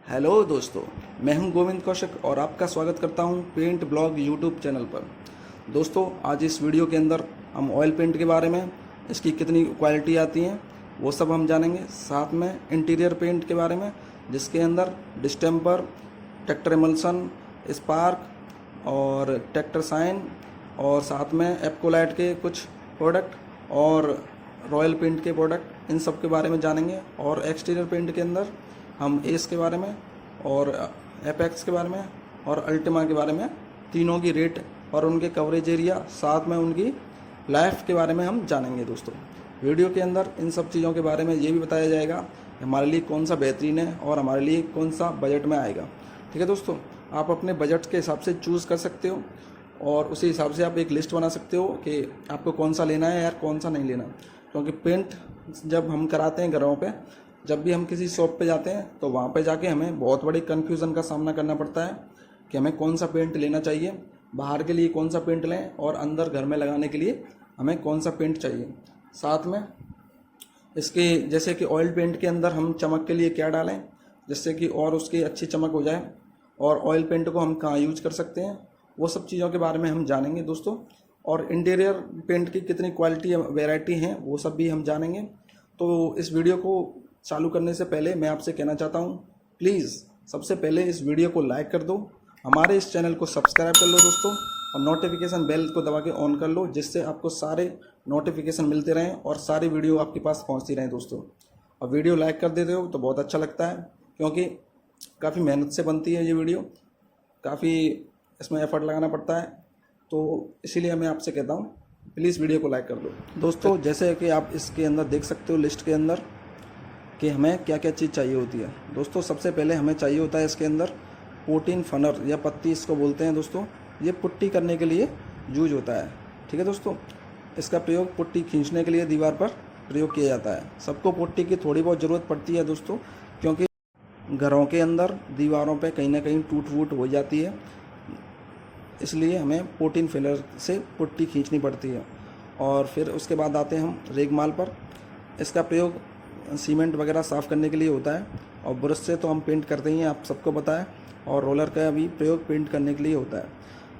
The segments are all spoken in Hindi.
हेलो दोस्तों, मैं हूं गोविंद कौशिक और आपका स्वागत करता हूं पेंट ब्लॉग यूट्यूब चैनल पर। दोस्तों, आज इस वीडियो के अंदर हम ऑयल पेंट के बारे में, इसकी कितनी क्वालिटी आती हैं वो सब हम जानेंगे। साथ में इंटीरियर पेंट के बारे में, जिसके अंदर डिस्टेम्पर, टेक्टर एमल्सन, स्पार्क और टेक्टर साइन और साथ में एप्कोलाइट के कुछ प्रोडक्ट और रॉयल पेंट के प्रोडक्ट, इन सब के बारे में जानेंगे। और एक्सटीरियर पेंट के अंदर हम एस के बारे में और एपेक्स के बारे में और अल्टिमा के बारे में, तीनों की रेट और उनके कवरेज एरिया, साथ में उनकी लाइफ के बारे में हम जानेंगे। दोस्तों, वीडियो के अंदर इन सब चीज़ों के बारे में ये भी बताया जाएगा कि हमारे लिए कौन सा बेहतरीन है और हमारे लिए कौन सा बजट में आएगा। ठीक है दोस्तों, आप अपने बजट के हिसाब से चूज़ कर सकते हो और उसी हिसाब से आप एक लिस्ट बना सकते हो कि आपको कौन सा लेना है यार, कौन सा नहीं लेना। क्योंकि पेंट जब हम कराते हैं घरों पे, जब भी हम किसी शॉप पे जाते हैं तो वहाँ पे जाके हमें बहुत बड़ी कन्फ्यूज़न का सामना करना पड़ता है कि हमें कौन सा पेंट लेना चाहिए, बाहर के लिए कौन सा पेंट लें और अंदर घर में लगाने के लिए हमें कौन सा पेंट चाहिए। साथ में इसके जैसे कि ऑयल पेंट के अंदर हम चमक के लिए क्या डालें जिससे कि और उसकी अच्छी चमक हो जाए, और ऑयल पेंट को हम कहाँ यूज कर सकते हैं, वो सब चीज़ों के बारे में हम जानेंगे दोस्तों। और इंटीरियर पेंट की कितनी क्वालिटी वैरायटी हैं वो सब भी हम जानेंगे। तो इस वीडियो को चालू करने से पहले मैं आपसे कहना चाहता हूँ, प्लीज़ सबसे पहले इस वीडियो को लाइक कर दो, हमारे इस चैनल को सब्सक्राइब कर लो दोस्तों, और नोटिफिकेशन बेल को दबा के ऑन कर लो, जिससे आपको सारे नोटिफिकेशन मिलते रहें और सारी वीडियो आपके पास पहुँचती रहें दोस्तों। और वीडियो लाइक कर देते हो तो बहुत अच्छा लगता है, क्योंकि काफ़ी मेहनत से बनती है ये वीडियो, काफ़ी इसमें एफर्ट लगाना पड़ता है। तो इसीलिए मैं आपसे कहता हूँ प्लीज़ वीडियो को लाइक कर दो दोस्तों। जैसे कि आप इसके अंदर देख सकते हो लिस्ट के अंदर कि हमें क्या क्या चीज़ चाहिए होती है दोस्तों। सबसे पहले हमें चाहिए होता है इसके अंदर पोटीन फनर या पत्ती इसको बोलते हैं दोस्तों। ये पुट्टी करने के लिए यूज होता है। ठीक है दोस्तों, इसका प्रयोग पुट्टी खींचने के लिए दीवार पर प्रयोग किया जाता है। सबको पुट्टी की थोड़ी बहुत ज़रूरत पड़ती है दोस्तों, क्योंकि घरों के अंदर दीवारों पर कहीं ना कहीं टूट फूट हो जाती है, इसलिए हमें पोटीन फिलर से पुट्टी खींचनी पड़ती है। और फिर उसके बाद आते हैं हम रेगमाल पर। इसका प्रयोग सीमेंट वगैरह साफ़ करने के लिए होता है, और ब्रश से तो हम पेंट करते ही हैं, आप सबको पता है। और रोलर का भी प्रयोग पेंट करने के लिए होता है।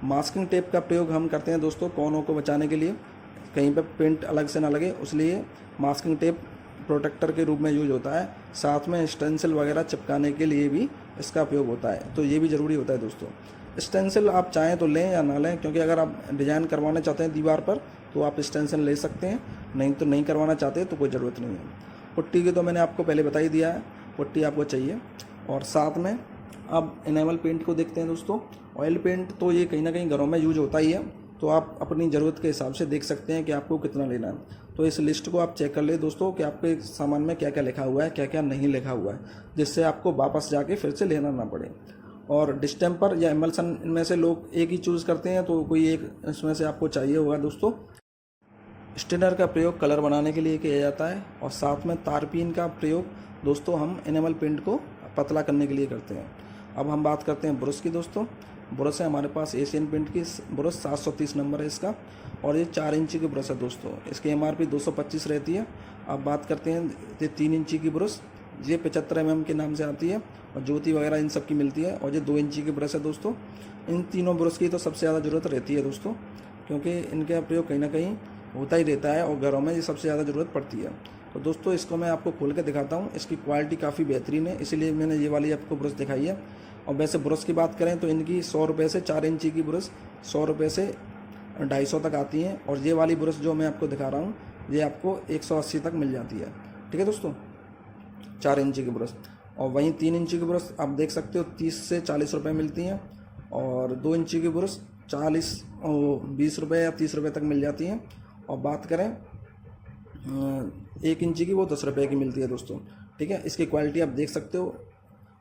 मास्किंग टेप का प्रयोग हम करते हैं दोस्तों कोनों को बचाने के लिए, कहीं पर पेंट अलग से ना लगे, उसलिए मास्किंग टेप प्रोटेक्टर के रूप में यूज होता है। साथ में स्टेंसिल वगैरह चिपकाने के लिए भी इसका उपयोग होता है, तो ये भी ज़रूरी होता है दोस्तों। स्टेंसिल आप चाहें तो लें या ना लें, क्योंकि अगर आप डिज़ाइन करवाना चाहते हैं दीवार पर तो आप स्टेंसिल ले सकते हैं, नहीं तो नहीं करवाना चाहते तो कोई ज़रूरत नहीं है। पुट्टी की तो मैंने आपको पहले बता ही दिया है, पुट्टी आपको चाहिए। और साथ में अब इनेमल पेंट को देखते हैं दोस्तों। ऑयल पेंट तो ये कहीं ना कहीं घरों में यूज होता ही है, तो आप अपनी ज़रूरत के हिसाब से देख सकते हैं कि आपको कितना लेना है। तो इस लिस्ट को आप चेक कर ले दोस्तों कि आपके सामान में क्या क्या लिखा हुआ है, क्या क्या नहीं लिखा हुआ है, जिससे आपको वापस जाके फिर से लेना ना पड़े। और डिस्टेम्पर या एमल्सन, इनमें से लोग एक ही चूज़ करते हैं, तो कोई एक इसमें से आपको चाहिए होगा दोस्तों। स्टेनर का प्रयोग कलर बनाने के लिए किया जाता है, और साथ में तारपीन का प्रयोग दोस्तों हम एनिमल पेंट को पतला करने के लिए करते हैं। अब हम बात करते हैं ब्रश की दोस्तों। ब्रश है हमारे पास एशियन पेंट की ब्रश, 730 नंबर है इसका, और ये 4 इंची की ब्रश है दोस्तों। इसकी MRP 225 रहती है। अब बात करते हैं ये 3 इंची की ब्रश, ये 75 mm के नाम से आती है, और ज्योति वगैरह इन सब की मिलती है। और ये 2 इंची की ब्रश है दोस्तों। इन तीनों ब्रश की तो सबसे ज़्यादा ज़रूरत रहती है दोस्तों, क्योंकि इनका प्रयोग कहीं ना कहीं होता ही रहता है और घरों में ये सबसे ज़्यादा ज़रूरत पड़ती है। तो दोस्तों, इसको मैं आपको खोल के दिखाता हूँ। इसकी क्वालिटी काफ़ी बेहतरीन है, इसीलिए मैंने ये वाली आपको ब्रश दिखाई है। और वैसे ब्रश की बात करें तो इनकी 100 रुपये से 4 इंची की ब्रश 100 रुपये से 250 तक आती हैं, और ये वाली ब्रश जो मैं आपको दिखा रहा हूँ ये आपको 180 तक मिल जाती है। ठीक है दोस्तों, 4 इंची की ब्रश। और वहीं 3 इंची की ब्रश आप देख सकते हो 30 से 40 रुपये मिलती हैं, और 2 इंची की ब्रश 20 रुपये या 30 रुपये तक मिल जाती हैं। और बात करें 1 इंची की, वो 10 रुपये की मिलती है दोस्तों। ठीक है, इसकी क्वालिटी आप देख सकते हो,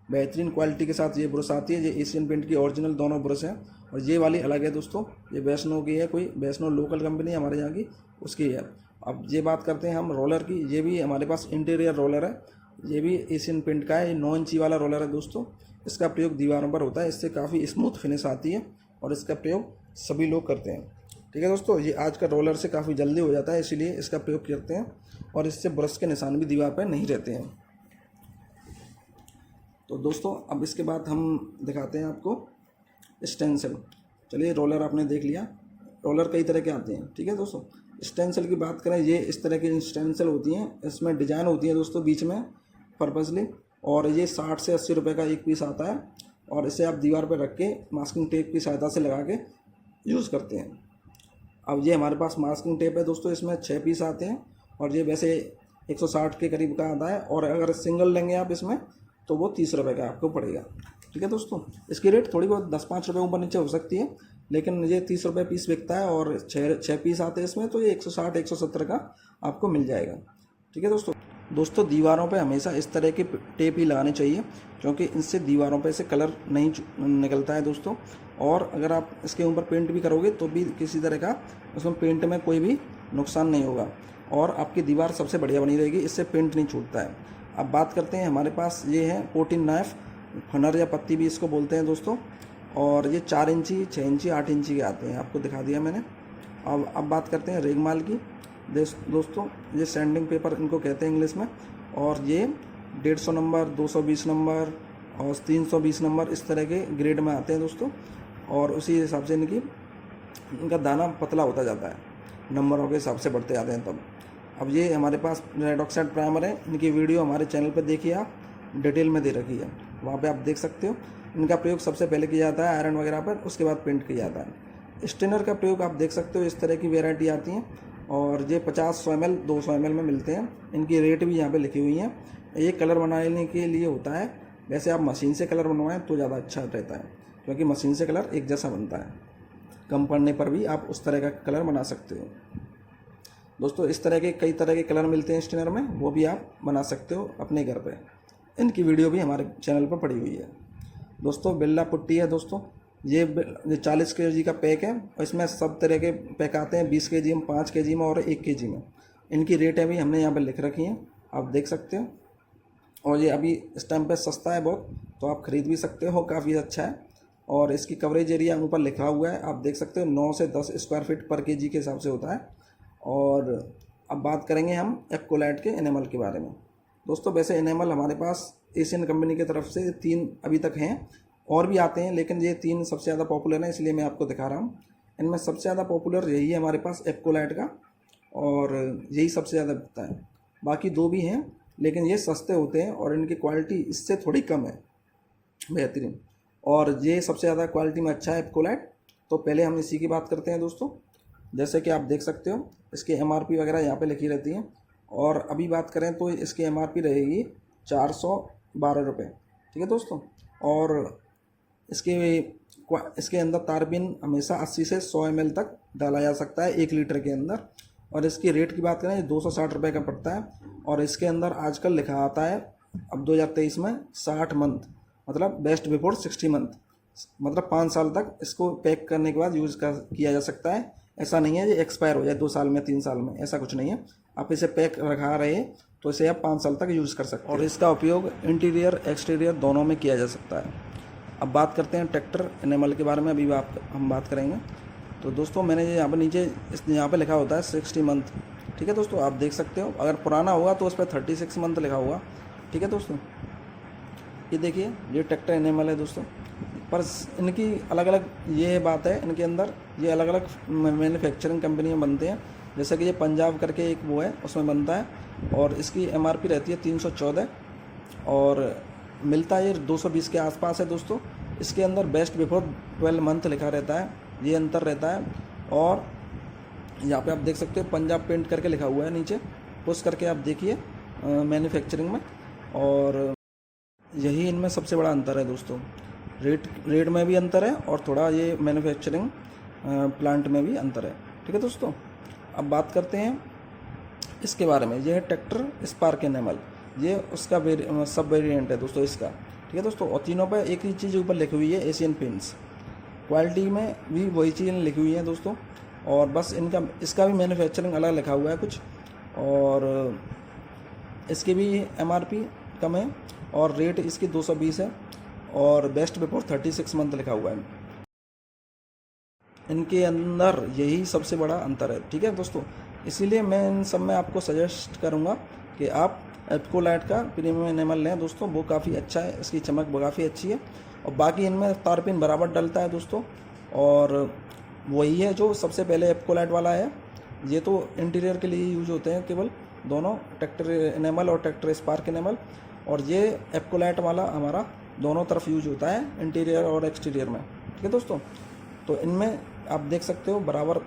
बेहतरीन क्वालिटी के साथ ये ब्रश आती है। ये एशियन पेंट की ओरिजिनल दोनों ब्रश हैं, और ये वाली अलग है दोस्तों, ये वैष्णो की है, कोई वैष्णो लोकल कंपनी है हमारे यहाँ की, उसकी है। अब ये बात करते हैं हम रोलर की। ये भी हमारे पास इंटीरियर रोलर है, ये भी एशियन पेंट का है। ये 9 इंची वाला रोलर है दोस्तों। इसका प्रयोग दीवारों पर होता है, इससे काफ़ी स्मूथ फिनिश आती है, और इसका प्रयोग सभी लोग करते हैं। ठीक है दोस्तों, ये आज का रोलर से काफ़ी जल्दी हो जाता है, इसीलिए इसका प्रयोग करते हैं, और इससे ब्रश के निशान भी दीवार पर नहीं रहते हैं। तो दोस्तों अब इसके बाद हम दिखाते हैं आपको स्टेंसिल। चलिए रोलर आपने देख लिया, रोलर कई तरह के आते हैं, ठीक है दोस्तों। स्टेंसिल की बात करें, ये इस तरह की स्टेंसिल होती हैं, इसमें डिजाइन होती है दोस्तों बीच में पर्पसली, और ये 60 से 80 रुपये का एक पीस आता है, और इसे आप दीवार पर रख के मास्किंग टेप की सहायता से लगा के यूज़ करते हैं। अब ये हमारे पास मास्किंग टेप है दोस्तों, इसमें 6 पीस आते हैं, और ये वैसे 160 के करीब का आता है, और अगर सिंगल लेंगे आप इसमें तो वो 30 रुपये का आपको पड़ेगा, ठीक है दोस्तों। इसकी रेट थोड़ी बहुत 10-5 रुपये ऊपर नीचे हो सकती है, लेकिन ये 30 रुपये पीस बिकता है, और 6 पीस आते हैं इसमें, तो ये 160-170 का आपको मिल जाएगा, ठीक है दोस्तों। दीवारों पे हमेशा इस तरह की टेप ही लगानी चाहिए, क्योंकि इनसे दीवारों पे से कलर नहीं निकलता है दोस्तों। और अगर आप इसके ऊपर पेंट भी करोगे तो भी किसी तरह का उसमें पेंट में कोई भी नुकसान नहीं होगा, और आपकी दीवार सबसे बढ़िया बनी रहेगी, इससे पेंट नहीं छूटता है। अब बात करते हैं, हमारे पास ये है पोटीन नाइफ, फनर या पत्ती भी इसको बोलते हैं दोस्तों, और ये 4 इंची, 6 इंची, 8 इंची के आते हैं, आपको दिखा दिया मैंने। अब बात करते हैं रेगमाल की दोस्तों, ये सैंडिंग पेपर इनको कहते हैं इंग्लिश में, और ये 150 नंबर, 220 नंबर और 320 नंबर इस तरह के ग्रेड में आते हैं दोस्तों, और उसी हिसाब से इनका दाना पतला होता जाता है, नंबरों के हिसाब से बढ़ते जाते हैं तब। अब ये हमारे पास रेड ऑक्साइड प्राइमर है, इनकी वीडियो हमारे चैनल पर देखिए, आप डिटेल में दे रखी है, वहाँ पे आप देख सकते हो। इनका प्रयोग सबसे पहले किया जाता है आयरन वगैरह पर, उसके बाद पेंट किया जाता है। स्टेनर का प्रयोग आप देख सकते हो, इस तरह की वेराइटी आती हैं, और ये 50, 100 ml, 200 ml में मिलते हैं। इनकी रेट भी यहाँ पे लिखी हुई है। ये कलर बनाने के लिए होता है, वैसे आप मशीन से कलर बनवाएं तो ज़्यादा अच्छा रहता है, क्योंकि मशीन से कलर एक जैसा बनता है, कम पड़ने पर भी आप उस तरह का कलर बना सकते हो दोस्तों। इस तरह के कई तरह के कलर मिलते हैं स्टेनर में, वो भी आप बना सकते हो अपने घर पे। इनकी वीडियो भी हमारे चैनल पर पड़ी हुई है दोस्तों। बिल्ला पुट्टी है दोस्तों, ये 40 kg का पैक है, और इसमें सब तरह के पैक आते हैं, 20 kg में, 5 kg में और 1 kg में। इनकी रेटें भी हमने यहाँ पर लिख रखी हैं, आप देख सकते हो, और ये अभी इस टाइम पे सस्ता है बहुत, तो आप ख़रीद भी सकते हो, काफ़ी अच्छा है। और इसकी कवरेज एरिया ऊपर लिखा हुआ है, आप देख सकते हो, 9 से 10 स्क्वायर फीट पर kg के हिसाब से होता है। और अब बात करेंगे हम एक्कोलाइट के एनेमल के बारे में दोस्तों। वैसे एनेमल हमारे पास एशियन कंपनी की तरफ से 3 अभी तक हैं, और भी आते हैं, लेकिन ये 3 सबसे ज़्यादा पॉपुलर हैं, इसलिए मैं आपको दिखा रहा हूँ। इनमें सबसे ज़्यादा पॉपुलर यही है हमारे पास एक्कोलाइट का, और यही सबसे ज़्यादा बिकता है। बाकी 2 भी हैं, लेकिन ये सस्ते होते हैं, और इनकी क्वालिटी इससे थोड़ी कम है, बेहतरीन। और ये सबसे ज़्यादा क्वालिटी में अच्छा है एक्कोलाइट। तो पहले हम इसी की बात करते हैं दोस्तों। जैसे कि आप देख सकते हो, इसकी MRP वगैरह यहाँ पे लिखी रहती है, और अभी बात करें तो इसकी MRP रहेगी 412 रुपये, ठीक है दोस्तों। और इसके अंदर तारबीन हमेशा 80 से 100 ml तक डाला जा सकता है 1 लीटर के अंदर। और इसकी रेट की बात करें, 260 रुपये का पड़ता है, और इसके अंदर आजकल लिखा आता है अब 2023 में 60 मंथ, मतलब बेस्ट बिफोर 60 मंथ, मतलब 5 साल तक इसको पैक करने के बाद यूज़ किया जा सकता है। ऐसा नहीं है ये एक्सपायर हो जाए 2 साल में, 3 साल में, ऐसा कुछ नहीं है। आप इसे पैक रखा रहे तो इसे आप 5 साल तक यूज़ कर सकते हैं, और इसका उपयोग इंटीरियर एक्सटीरियर दोनों में किया जा सकता है। अब बात करते हैं ट्रैक्टर एनेमल के बारे में, अभी हम बात करेंगे। तो दोस्तों मैंने यहाँ पर नीचे यहाँ पे लिखा होता है 60 मंथ, ठीक है दोस्तों, आप देख सकते हो। अगर पुराना होगा तो उस पर 36 मंथ लिखा होगा, ठीक है दोस्तों। ये देखिए, ये ट्रैक्टर एनेमल है दोस्तों, पर इनकी अलग अलग ये बात है, इनके अंदर ये अलग अलग मैन्युफैक्चरिंग कंपनियाँ बनते हैं। जैसे कि ये पंजाब करके एक वो है, उसमें बनता है, और इसकी MRP रहती है 314, और मिलता है ये 220 के आसपास है दोस्तों। इसके अंदर बेस्ट बिफोर 12 मंथ लिखा रहता है, ये अंतर रहता है। और यहाँ पे आप देख सकते हो पंजाब पेंट करके लिखा हुआ है नीचे, पुश करके आप देखिए मैन्युफैक्चरिंग में, और यही इनमें सबसे बड़ा अंतर है दोस्तों। रेट में भी अंतर है, और थोड़ा ये मैन्युफैक्चरिंग प्लांट में भी अंतर है, ठीक है दोस्तों। अब बात करते हैं इसके बारे में। ये है ट्रैक्टर स्पार्क एनेमल, ये उसका सब वेरिएंट है दोस्तों इसका, ठीक है दोस्तों। और तीनों पर एक ही चीज़ ऊपर लिखी हुई है, एशियन पेंट्स। क्वालिटी में भी वही चीज़ लिखी हुई है दोस्तों, और बस इसका भी मैन्युफैक्चरिंग अलग लिखा हुआ है कुछ, और इसकी भी MRP कम है, और रेट इसकी 220 है, और बेस्ट बिफोर 36 मंथ लिखा हुआ है। इनके अंदर यही सबसे बड़ा अंतर है, ठीक है दोस्तों। इसीलिए मैं इन सब में आपको सजेस्ट करूँगा कि आप एप्कोलाइट का प्रीमियम एनेमल लें दोस्तों, वो काफ़ी अच्छा है, इसकी चमक काफ़ी अच्छी है। और बाकी इनमें तारपिन बराबर डलता है दोस्तों, और वही है जो सबसे पहले एप्कोलाइट वाला है। ये तो इंटीरियर के लिए यूज होते हैं केवल, दोनों ट्रैक्टर एनेमल और ट्रैक्टर स्पार्क एनेमल। और ये एप्कोलाइट वाला हमारा दोनों तरफ यूज होता है, इंटीरियर और एक्सटीरियर में। ठीक है दोस्तों, तो इनमें आप देख सकते हो बराबर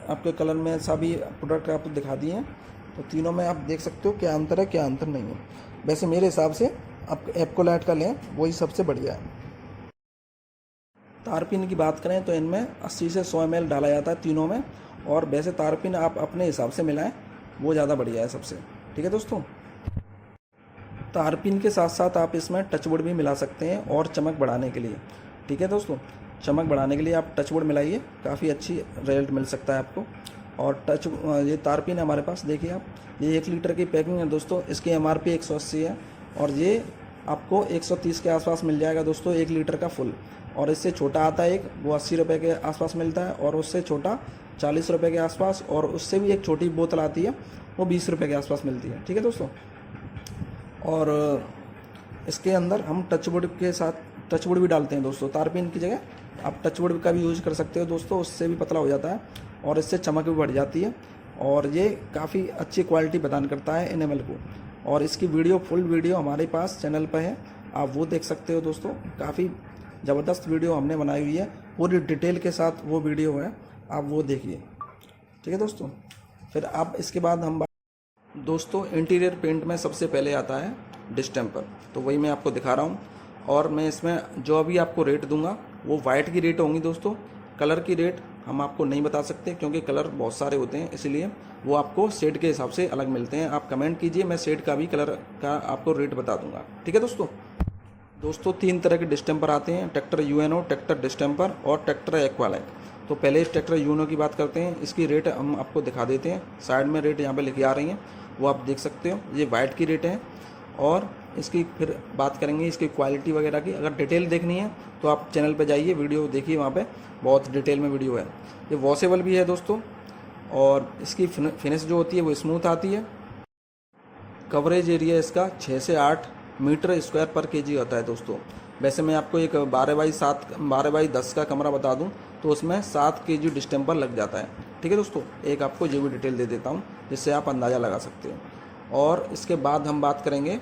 आपके कलर में सभी प्रोडक्ट आपको दिखा दिए हैं। तो तीनों में आप देख सकते हो क्या अंतर है क्या अंतर नहीं है। वैसे मेरे हिसाब से आप एप्कोलाइट का लें, वही सबसे बढ़िया है। तारपिन की बात करें तो इनमें 80 से 100 ml डाला जाता है तीनों में, और वैसे तारपिन आप अपने हिसाब से मिलाएं, वो ज़्यादा बढ़िया है सबसे। ठीक है दोस्तों, तारपिन के साथ साथ आप इसमें टचवुड भी मिला सकते हैं और चमक बढ़ाने के लिए। ठीक है दोस्तों, चमक बढ़ाने के लिए आप टचवुड मिलाइए, काफ़ी अच्छी रिजल्ट मिल सकता है आपको। और ये तारपिन है हमारे पास, देखिए आप, ये 1 लीटर की पैकिंग है दोस्तों, इसकी MRP 180 है, और ये आपको 130 के आसपास मिल जाएगा दोस्तों 1 लीटर का फुल। और इससे छोटा आता है एक, वो 80 रुपये के आसपास मिलता है, और उससे छोटा 40 रुपये के आसपास, और उससे भी एक छोटी बोतल आती है, वो 20 रुपये के आसपास मिलती है। ठीक है दोस्तों, और इसके अंदर हम टचवुड के साथ टचवुड भी डालते हैं दोस्तों। तारपिन की जगह आप टचवुड का भी यूज़ कर सकते हो दोस्तों, उससे भी पतला हो जाता है और इससे चमक भी बढ़ जाती है, और ये काफ़ी अच्छी क्वालिटी प्रदान करता है एनेमल को। और इसकी वीडियो, फुल वीडियो हमारे पास चैनल पर है, आप वो देख सकते हो दोस्तों। काफ़ी ज़बरदस्त वीडियो हमने बनाई हुई है, पूरी डिटेल के साथ वो वीडियो है, आप वो देखिए। ठीक है दोस्तों, फिर आप इसके बाद हम दोस्तों इंटीरियर पेंट में सबसे पहले आता है डिस्टेंपर, तो वही मैं आपको दिखा रहा हूँ। और मैं इसमें जो अभी आपको रेट दूंगा वो वाइट की रेट होंगी दोस्तों, कलर की रेट हम आपको नहीं बता सकते क्योंकि कलर बहुत सारे होते हैं, इसलिए वो आपको शेड के हिसाब से अलग मिलते हैं। आप कमेंट कीजिए, मैं शेड का भी कलर का आपको रेट बता दूंगा। ठीक है दोस्तों 3 तरह के डिस्टेंपर आते हैं, ट्रैक्टर UNO, ट्रैक्टर डिस्टेंपर और ट्रैक्टर एक्वालाइट। तो पहले इस ट्रैक्टर UNO की बात करते हैं। इसकी रेट हम आपको दिखा देते हैं, साइड में रेट यहाँ पे लिखी आ रही हैं, वो आप देख सकते हो। ये वाइट की रेट है, और इसकी फिर बात करेंगे इसकी क्वालिटी वगैरह की। अगर डिटेल देखनी है तो आप चैनल पे जाइए, वीडियो देखिए, वहाँ पे बहुत डिटेल में वीडियो है। ये वॉशेबल भी है दोस्तों, और इसकी फिनिश जो होती है वो स्मूथ आती है। कवरेज एरिया इसका 6 से 8 मीटर स्क्वायर पर केजी होता है दोस्तों। वैसे मैं आपको एक 12x10 का कमरा बता दूं तो उसमें 7 केजी डिस्टेंपर लग जाता है। ठीक है दोस्तों, एक आपको ये भी डिटेल दे देता हूं जिससे आप अंदाज़ा लगा सकते हो। और इसके बाद हम बात करेंगे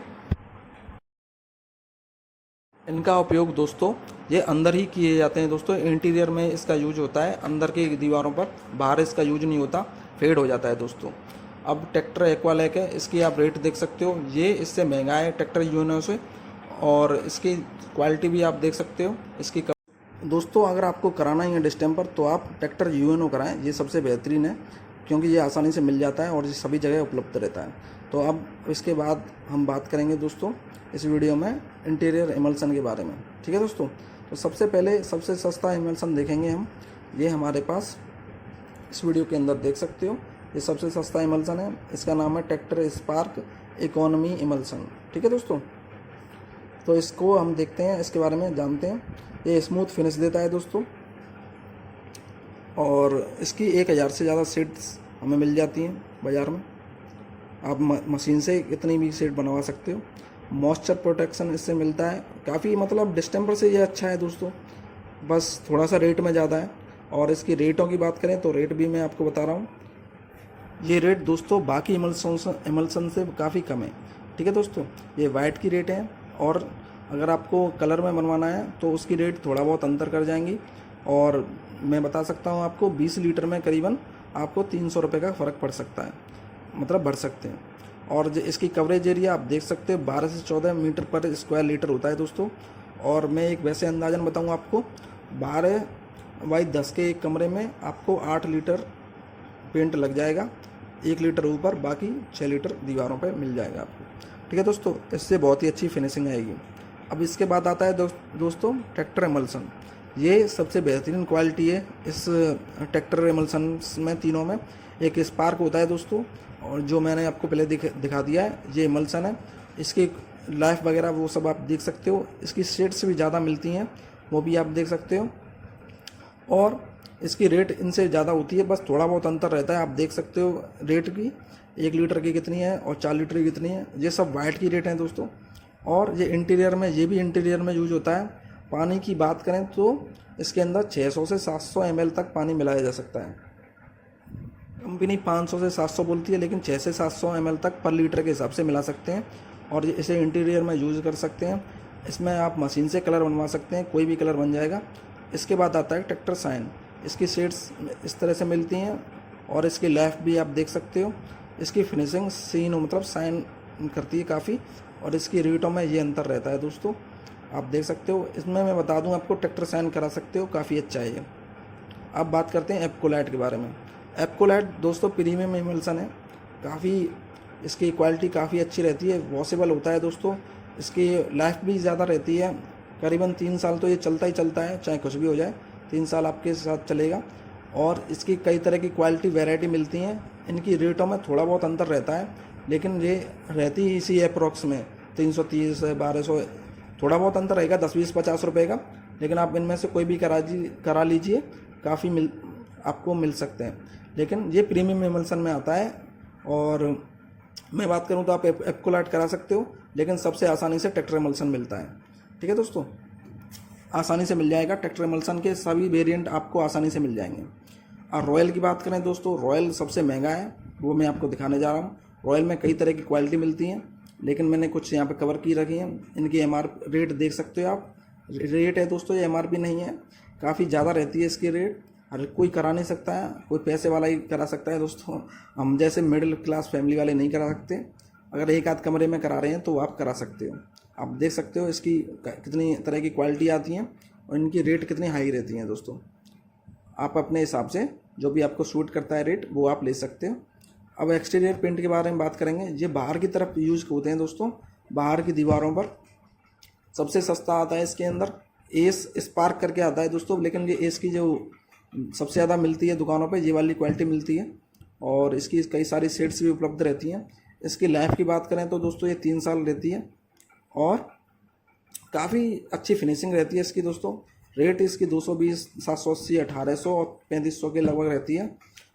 इनका उपयोग दोस्तों, ये अंदर ही किए जाते हैं दोस्तों, इंटीरियर में इसका यूज होता है, अंदर की दीवारों पर, बाहर इसका यूज नहीं होता, फेड हो जाता है दोस्तों। अब ट्रैक्टर एक्वालाइट है, इसकी आप रेट देख सकते हो, ये इससे महंगा है ट्रैक्टर UNO से, और इसकी क्वालिटी भी आप देख सकते हो। इसकी दोस्तों अगर आपको कराना ही है डिस्टेंपर तो आप ट्रैक्टर UNO कराएं, ये सबसे बेहतरीन है क्योंकि ये आसानी से मिल जाता है और ये सभी जगह उपलब्ध रहता है। तो अब इसके बाद हम बात करेंगे दोस्तों इस वीडियो में इंटीरियर एमल्सन के बारे में। ठीक है दोस्तों, तो सबसे पहले सबसे सस्ता एमल्सन देखेंगे हम। ये हमारे पास इस वीडियो के अंदर देख सकते हो, ये सबसे सस्ता एमल्सन है, इसका नाम है ट्रैक्टर स्पार्क इकोनॉमी एमल्सन। ठीक है दोस्तों, तो इसको हम देखते हैं, इसके बारे में जानते हैं। ये स्मूथ फिनिश देता है दोस्तों, और इसकी 1000 से ज़्यादा सीट्स हमें मिल जाती हैं बाज़ार में। आप मशीन से कितनी भी सीट बनवा सकते हो। मॉइस्चर प्रोटेक्शन इससे मिलता है काफ़ी, मतलब डिस्टेंपर से ये अच्छा है दोस्तों, बस थोड़ा सा रेट में ज़्यादा है। और इसकी रेटों की बात करें तो रेट भी मैं आपको बता रहा हूँ, ये रेट दोस्तों बाकी एमल्सन से काफ़ी कम है। ठीक है दोस्तों, ये वाइट की रेट है, और अगर आपको कलर में बनवाना है तो उसकी रेट थोड़ा बहुत अंतर कर जाएंगी। और मैं बता सकता हूँ आपको 20 लीटर में करीबन आपको 300 रुपये का फ़र्क पड़ सकता है, मतलब बढ़ सकते हैं। और इसकी कवरेज एरिया आप देख सकते हो 12 से 14 मीटर पर स्क्वायर लीटर होता है दोस्तों। और मैं एक वैसे अंदाजन बताऊँ आपको, 12x10 के एक कमरे में आपको 8 लीटर पेंट लग जाएगा, 1 लीटर ऊपर, बाकी 6 लीटर दीवारों पे मिल जाएगा आपको। ठीक है दोस्तों, इससे बहुत ही अच्छी फिनिशिंग आएगी। अब इसके बाद आता है दोस्तों ट्रैक्टर एमल्सन। ये सबसे बेहतरीन क्वालिटी है इस ट्रैक्टर एमल्सन में, तीनों में। एक स्पार्क होता है दोस्तों, और जो मैंने आपको पहले दिखा दिया है, ये एमल्सन है। इसकी लाइफ वगैरह वो सब आप देख सकते हो, इसकी शेड्स भी ज़्यादा मिलती हैं, वो भी आप देख सकते हो। और इसकी रेट इनसे ज़्यादा होती है, बस थोड़ा बहुत अंतर रहता है। आप देख सकते हो रेट की, 1 लीटर की कितनी है और 4 लीटर की कितनी है। ये सब वाइट की रेट हैं दोस्तों। और ये इंटीरियर में, ये भी इंटीरियर में यूज होता है। पानी की बात करें तो इसके अंदर 600 से 700 ml तक पानी मिलाया जा सकता है। कंपनी 500 से 700 बोलती है, लेकिन 6 से 700 ml तक पर लीटर के हिसाब से मिला सकते हैं और इसे इंटीरियर में यूज़ कर सकते हैं। इसमें आप मशीन से कलर बनवा सकते हैं, कोई भी कलर बन जाएगा। इसके बाद आता है ट्रैक्टर साइन। इसकी शेड्स इस तरह से मिलती हैं और इसकी लेफ्ट भी आप देख सकते हो। इसकी फिनिशिंग सीन मतलब साइन करती है काफ़ी, और इसकी रेटों में ये अंतर रहता है दोस्तों, आप देख सकते हो। इसमें मैं बता दूं आपको, ट्रैक्टर साइन करा सकते हो, काफ़ी अच्छा है ये। अब बात करते हैं एप्कोलाइट के बारे में। एप्कोलाइट दोस्तों प्रीमियम इमल्सन है, काफ़ी इसकी क्वालिटी काफ़ी अच्छी रहती है, वॉशेबल होता है दोस्तों। इसकी लाइफ भी ज़्यादा रहती है, करीबन 3 साल तो ये चलता ही चलता है, चाहे कुछ भी हो जाए 3 साल आपके साथ चलेगा। और इसकी कई तरह की क्वालिटी वैरायटी मिलती हैं। इनकी रेटों में थोड़ा बहुत अंतर रहता है, लेकिन ये रहती ही इसी अप्रॉक्स में 330 1200, थोड़ा बहुत अंतर रहेगा 10 20 50 रुपये का। लेकिन आप इनमें से कोई भी करा लीजिए, काफ़ी आपको मिल सकते हैं। लेकिन ये प्रीमियम इमल्सन में आता है। और मैं बात करूं तो आप एप्कोलाइट करा सकते हो, लेकिन सबसे आसानी से ट्रैक्टर इमल्सन मिलता है। ठीक है दोस्तों, आसानी से मिल जाएगा। ट्रैक्टर इमल्सन के सभी वेरिएंट आपको आसानी से मिल जाएंगे। और रॉयल की बात करें दोस्तों, रॉयल सबसे महंगा है, वो मैं आपको दिखाने जा रहा हूँ। रॉयल में कई तरह की क्वालिटी मिलती हैं, लेकिन मैंने कुछ यहाँ पे कवर की रखी हैं। इनकी रेट देख सकते हो आप। रेट है दोस्तों, ये MRP नहीं है, काफ़ी ज़्यादा रहती है इसकी रेट। हर कोई करा नहीं सकता है, कोई पैसे वाला ही करा सकता है दोस्तों। हम जैसे मिडिल क्लास फैमिली वाले नहीं करा सकते। अगर एक आध कमरे में करा रहे हैं तो आप करा सकते हो। आप देख सकते हो इसकी कितनी तरह की क्वालिटी आती हैं और इनकी रेट कितनी हाई रहती हैं दोस्तों। आप अपने हिसाब से जो भी आपको सूट करता है रेट, वो आप ले सकते हो। अब एक्सटीरियर पेंट के बारे में बात करेंगे। ये बाहर की तरफ यूज होते हैं दोस्तों, बाहर की दीवारों पर। सबसे सस्ता आता है इसके अंदर एस स्पार्क करके आता है दोस्तों, लेकिन ये एस की जो सबसे ज़्यादा मिलती है दुकानों पे, ये वाली क्वालिटी मिलती है। और इसकी कई सारी शेड्स भी उपलब्ध रहती हैं। इसकी लाइफ की बात करें तो दोस्तों ये 3 साल रहती है और काफ़ी अच्छी फिनिशिंग रहती है इसकी दोस्तों। रेट इसकी 220 780 1800 और 3500 के लगभग रहती है।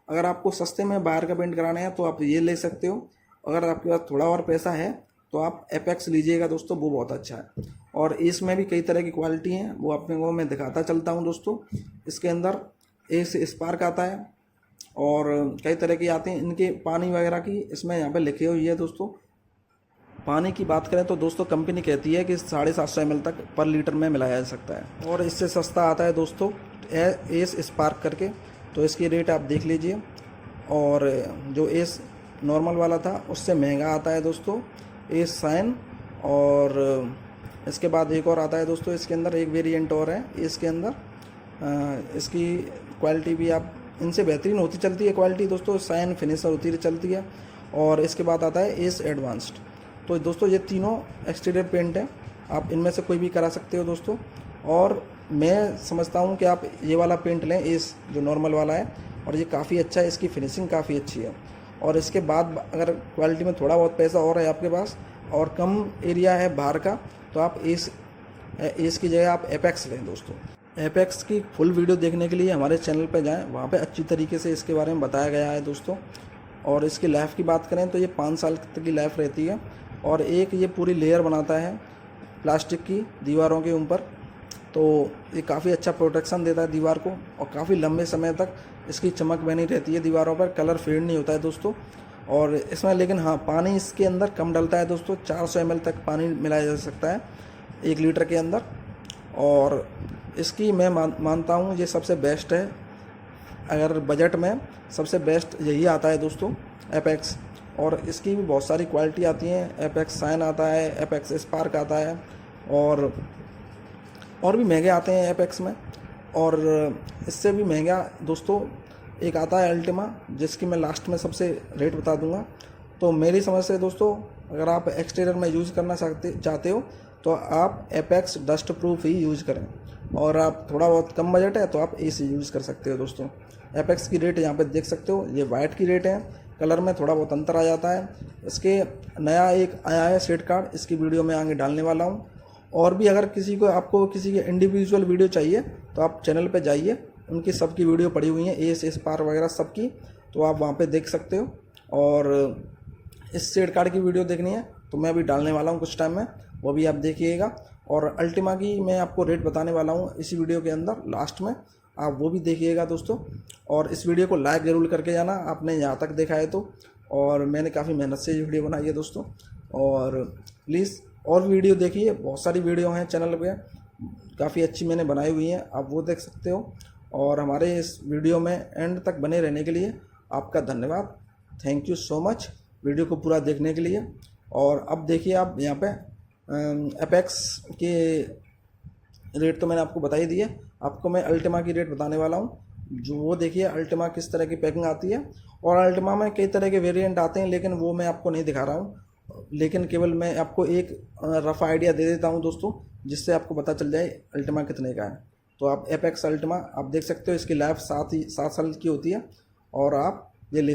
अगर आपको सस्ते में बाहर का पेंट कराना है तो आप ये ले सकते हो। अगर आपके पास थोड़ा और पैसा है तो आप एपेक्स लीजिएगा दोस्तों, वो बहुत अच्छा है। और इसमें भी कई तरह की क्वालिटी हैं, वो अपने को मैं दिखाता चलता हूँ दोस्तों। इसके अंदर एस स्पार्क आता है और कई तरह की आते हैं। इनके पानी वगैरह की इसमें यहाँ पे लिखी हुई है दोस्तों। पानी की बात करें तो दोस्तों कंपनी कहती है कि 750 ml तक पर लीटर में मिलाया जा सकता है। और इससे सस्ता आता है दोस्तों एस स्पार्क करके, तो इसकी रेट आप देख लीजिए। और जो एस नॉर्मल वाला था उससे महंगा आता है दोस्तों एस साइन। और इसके बाद एक और आता है दोस्तों, इसके अंदर एक वेरिएंट और है इसके अंदर। इसकी क्वालिटी भी आप इनसे बेहतरीन होती चलती है क्वालिटी दोस्तों, साइन फिनिशर होती चलती है। और इसके बाद आता है एस एडवांस्ड। तो दोस्तों ये तीनों एक्सटीरियर पेंट हैं, आप इनमें से कोई भी करा सकते हो दोस्तों। और मैं समझता हूँ कि आप ये वाला पेंट लें, एस जो नॉर्मल वाला है, और ये काफ़ी अच्छा है, इसकी फिनिशिंग काफ़ी अच्छी है। और इसके बाद अगर क्वालिटी में थोड़ा बहुत पैसा और है आपके पास और कम एरिया है बाहर का, तो आप एस की जगह आप एपेक्स लें दोस्तों। एपेक्स की फुल वीडियो देखने के लिए हमारे चैनल पर जाएं, वहाँ पे अच्छी तरीके से इसके बारे में बताया गया है दोस्तों। और इसकी लाइफ की बात करें तो ये 5 साल तक की लाइफ रहती है। और एक ये पूरी लेयर बनाता है प्लास्टिक की दीवारों के ऊपर, तो ये काफ़ी अच्छा प्रोटेक्शन देता है दीवार को। और काफ़ी लंबे समय तक इसकी चमक बनी रहती है दीवारों पर, कलर फेड नहीं होता है दोस्तों। और इसमें लेकिन हाँ, पानी इसके अंदर कम डलता है दोस्तों, 400 ml तक पानी मिलाया जा सकता है 1 लीटर के अंदर। और इसकी मैं मानता हूँ ये सबसे बेस्ट है। अगर बजट में सबसे बेस्ट यही आता है दोस्तों एपेक्स। और इसकी भी बहुत सारी क्वालिटी आती हैं, एपेक्स साइन आता है, एपेक्स स्पार्क आता है, और भी महंगे आते हैं एपेक्स में। और इससे भी महंगा दोस्तों एक आता है अल्टीमा, जिसकी मैं लास्ट में सबसे रेट बता दूंगा। तो मेरी समझ से दोस्तों, अगर आप एक्सटीरियर में यूज़ करना चाहते हो तो आप एपेक्स डस्ट प्रूफ ही यूज़ करें। और आप थोड़ा बहुत कम बजट है तो आप एसी यूज़ कर सकते हो दोस्तों। एपेक्स की रेट यहाँ पे देख सकते हो, ये वाइट की रेट है, कलर में थोड़ा बहुत अंतर आ जाता है। इसके नया एक आया है सेट कार्ड, इसकी वीडियो में आगे डालने वाला हूँ। और भी अगर आपको किसी की इंडिविजुअल वीडियो चाहिए तो आप चैनल पे जाइए, उनकी सबकी वीडियो पड़ी हुई है, एस पार वगैरह सबकी, तो आप वहाँ पे देख सकते हो। और इस शेड कार्ड की वीडियो देखनी है तो मैं अभी डालने वाला हूँ कुछ टाइम में, वो भी आप देखिएगा। और अल्टीमा की मैं आपको रेट बताने वाला हूँ इसी वीडियो के अंदर लास्ट में, आप वो भी देखिएगा दोस्तों। और इस वीडियो को लाइक ज़रूर करके जाना, आपने यहाँ तक देखा है तो। और मैंने काफ़ी मेहनत से ये वीडियो बनाई है दोस्तों, और प्लीज़ और वीडियो देखिए, बहुत सारी वीडियो हैं चैनल पे, काफ़ी अच्छी मैंने बनाई हुई हैं, आप वो देख सकते हो। और हमारे इस वीडियो में एंड तक बने रहने के लिए आपका धन्यवाद, thank you so much video को पूरा देखने के लिए। और अब देखिए आप यहाँ पे एपेक्स के रेट तो मैंने आपको बता ही दिए, आपको मैं अल्टीमा की रेट बताने वाला हूँ। जो वो देखिए अल्टीमा किस तरह की पैकिंग आती है, और अल्टीमा में कई तरह के वेरिएंट आते हैं, लेकिन वो मैं आपको नहीं दिखा रहा हूँ, लेकिन केवल मैं आपको एक रफ़ आइडिया दे देता हूँ दोस्तों, जिससे आपको पता चल जाए अल्टीमा कितने का है। तो आप एपेक्स अल्टीमा आप देख सकते हो, इसकी लाइफ 7 साल की होती है, और आप ये ले